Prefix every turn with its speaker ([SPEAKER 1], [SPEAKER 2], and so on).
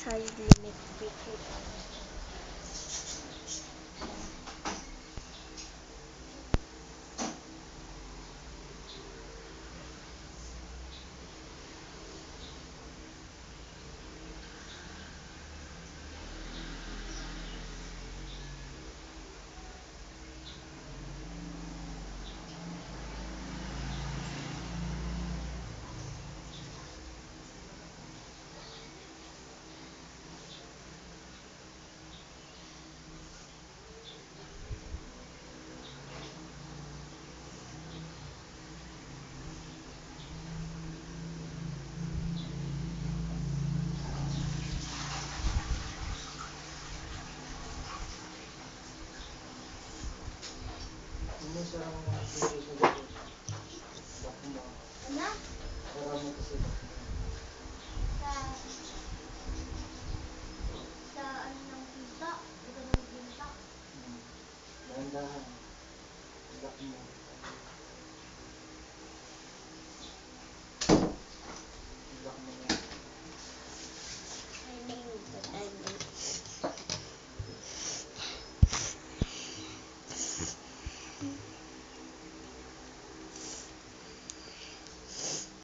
[SPEAKER 1] child limit PK.
[SPEAKER 2] Ini sarang mga puso sa gabi. Bako mo.
[SPEAKER 3] Ano?
[SPEAKER 2] Sarang mo kasi bako mo.
[SPEAKER 3] Sa... Sa ano ng pinta? Ito ng pinta?
[SPEAKER 2] Dahan-dahan. Bako mo.